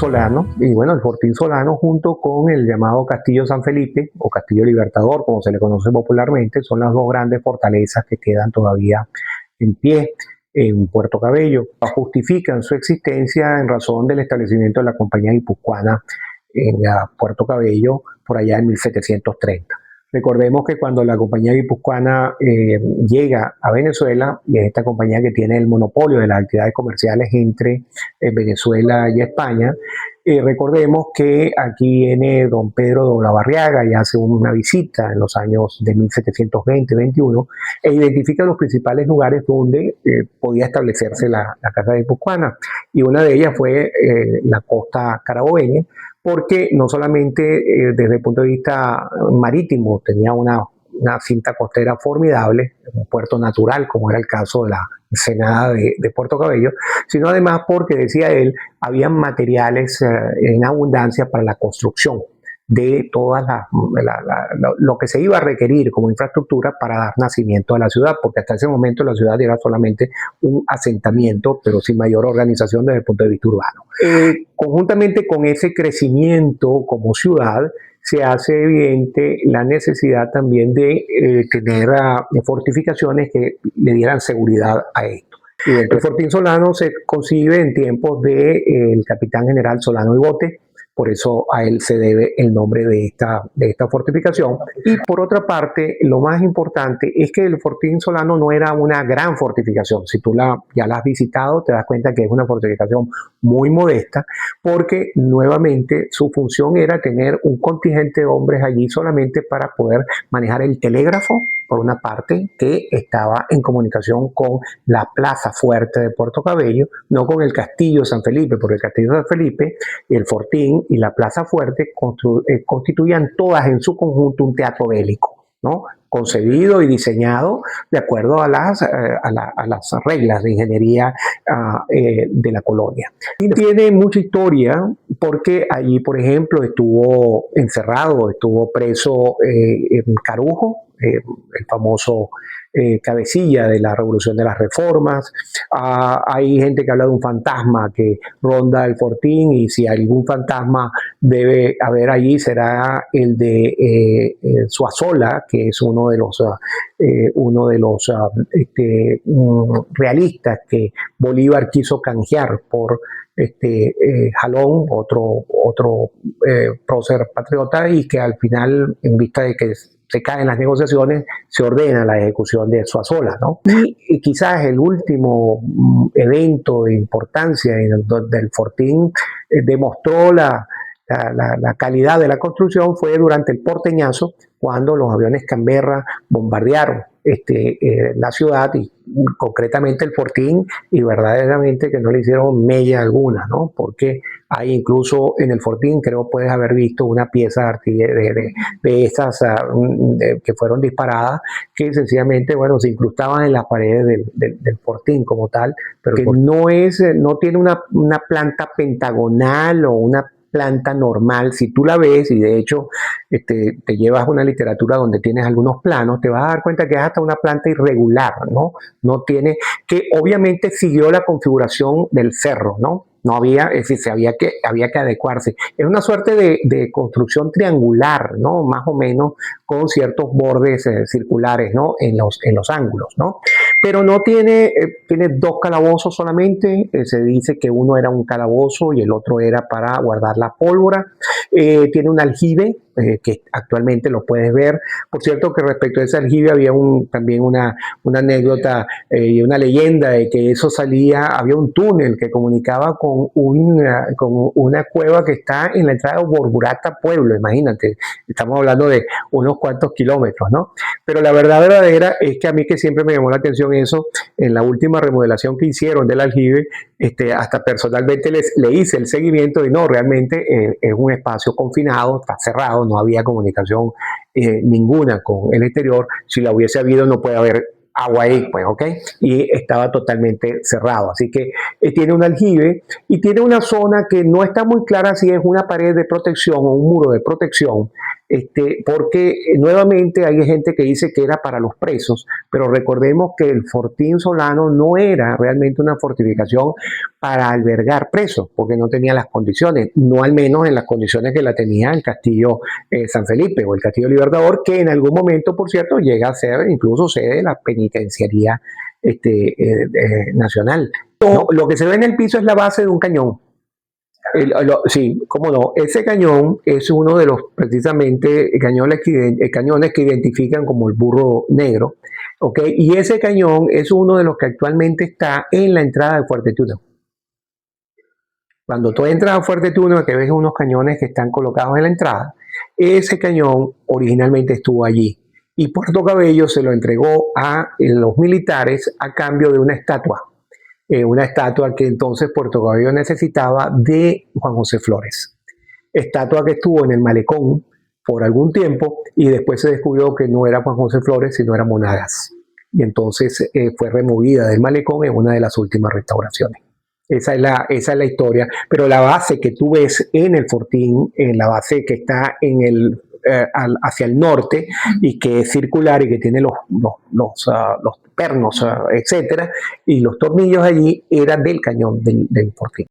Solano, y bueno, el Fortín Solano junto con el llamado Castillo San Felipe o Castillo Libertador, como se le conoce popularmente, son las dos grandes fortalezas que quedan todavía en pie en Puerto Cabello. Justifican su existencia en razón del establecimiento de la Compañía Guipuzcoana en Puerto Cabello por allá en 1730. Recordemos que cuando la Compañía Guipuzcoana llega a Venezuela, y es esta compañía que tiene el monopolio de las actividades comerciales entre Venezuela y España, recordemos que aquí viene don Pedro de Olavarriaga y hace una visita en los años de 1720-21 e identifica los principales lugares donde podía establecerse la Casa Guipuzcoana, y una de ellas fue la costa carabobeña, porque no solamente desde el punto de vista marítimo tenía una cinta costera formidable, un puerto natural como era el caso de la Ensenada de Puerto Cabello, sino además porque, decía él, habían materiales en abundancia para la construcción de todas lo que se iba a requerir como infraestructura para dar nacimiento a la ciudad, porque hasta ese momento la ciudad era solamente un asentamiento, pero sin mayor organización desde el punto de vista urbano. Conjuntamente con ese crecimiento como ciudad, se hace evidente la necesidad también de tener fortificaciones que le dieran seguridad a esto. Y el Fortín Solano se concibe en tiempos del capitán general Solano y Bote, por eso a él se debe el nombre de esta fortificación. Y por otra parte, lo más importante es que el Fortín Solano no era una gran fortificación. Si tú ya la has visitado, te das cuenta que es una fortificación muy modesta, porque nuevamente su función era tener un contingente de hombres allí solamente para poder manejar el telégrafo, por una parte, que estaba en comunicación con la Plaza Fuerte de Puerto Cabello, no con el Castillo San Felipe, porque el Castillo San Felipe, el Fortín y la Plaza Fuerte constituían todas en su conjunto un teatro bélico, ¿no? Concebido y diseñado de acuerdo a las reglas de ingeniería de la colonia. Y tiene mucha historia porque allí, por ejemplo, estuvo encerrado, estuvo preso Carujo, el famoso cabecilla de la Revolución de las Reformas. Hay gente que habla de un fantasma que ronda el Fortín, y si algún fantasma debe haber allí será el de Zuazola, que es uno de los realistas que Bolívar quiso canjear por Jalón, otro prócer patriota, y que al final, en vista de que se caen las negociaciones, se ordena la ejecución de Zuazola, ¿no? Y quizás el último evento de importancia del Fortín demostró la calidad de la construcción fue durante el Porteñazo, cuando los aviones Canberra bombardearon la ciudad, y concretamente el Fortín, y verdaderamente que no le hicieron mella alguna, ¿no? Porque hay incluso en el Fortín, creo puedes haber visto una pieza de artillería de esas que fueron disparadas, que sencillamente, bueno, se incrustaban en las paredes del Fortín como tal, pero que no tiene una planta pentagonal o una planta normal. Si tú la ves, y de hecho te llevas una literatura donde tienes algunos planos, te vas a dar cuenta que es hasta una planta irregular, ¿no? No tiene, que obviamente siguió la configuración del cerro, ¿no? No había, es decir, había que adecuarse. Es una suerte de construcción triangular, ¿no? Más o menos con ciertos bordes circulares, ¿no? En los ángulos, ¿no? Pero no tiene dos calabozos solamente. Se dice que uno era un calabozo y el otro era para guardar la pólvora. Tiene un aljibe, que actualmente lo puedes ver. Por cierto, que respecto a ese aljibe había también una anécdota y una leyenda de que eso había un túnel que comunicaba con una cueva que está en la entrada de Borburata Pueblo. Imagínate, estamos hablando de unos cuantos kilómetros, ¿no? Pero la verdad verdadera es que a mí, que siempre me llamó la atención eso, en la última remodelación que hicieron del aljibe, hasta personalmente le hice el seguimiento, y no, realmente es un espacio confinado, está cerrado, no había comunicación ninguna con el exterior. Si la hubiese habido, no puede haber agua ahí, pues, ¿ok? Y estaba totalmente cerrado. Así que tiene un aljibe y tiene una zona que no está muy clara si es una pared de protección o un muro de protección, porque nuevamente hay gente que dice que era para los presos, pero recordemos que el Fortín Solano no era realmente una fortificación para albergar presos, porque no tenía las condiciones, no al menos en las condiciones que la tenía el Castillo San Felipe o el Castillo Libertador, que en algún momento, por cierto, llega a ser incluso sede de la penitenciaría nacional. No, lo que se ve en el piso es la base de un cañón. Sí, cómo no. Ese cañón es uno de los precisamente cañones que identifican como el burro negro. ¿Okay? Y ese cañón es uno de los que actualmente está en la entrada de Fuerte Tiuna. Cuando tú entras a Fuerte Tiuna, que ves unos cañones que están colocados en la entrada, ese cañón originalmente estuvo allí. Y Puerto Cabello se lo entregó a los militares a cambio de una estatua que entonces Puerto Cabello necesitaba de Juan José Flores. Estatua que estuvo en el malecón por algún tiempo y después se descubrió que no era Juan José Flores, sino era Monagas. Y entonces fue removida del malecón en una de las últimas restauraciones. Esa es la historia. Pero la base que tú ves en el Fortín, en la base que está hacia el norte y que es circular y que tiene los pernos, etcétera, y los tornillos allí, era del cañón del Fortín.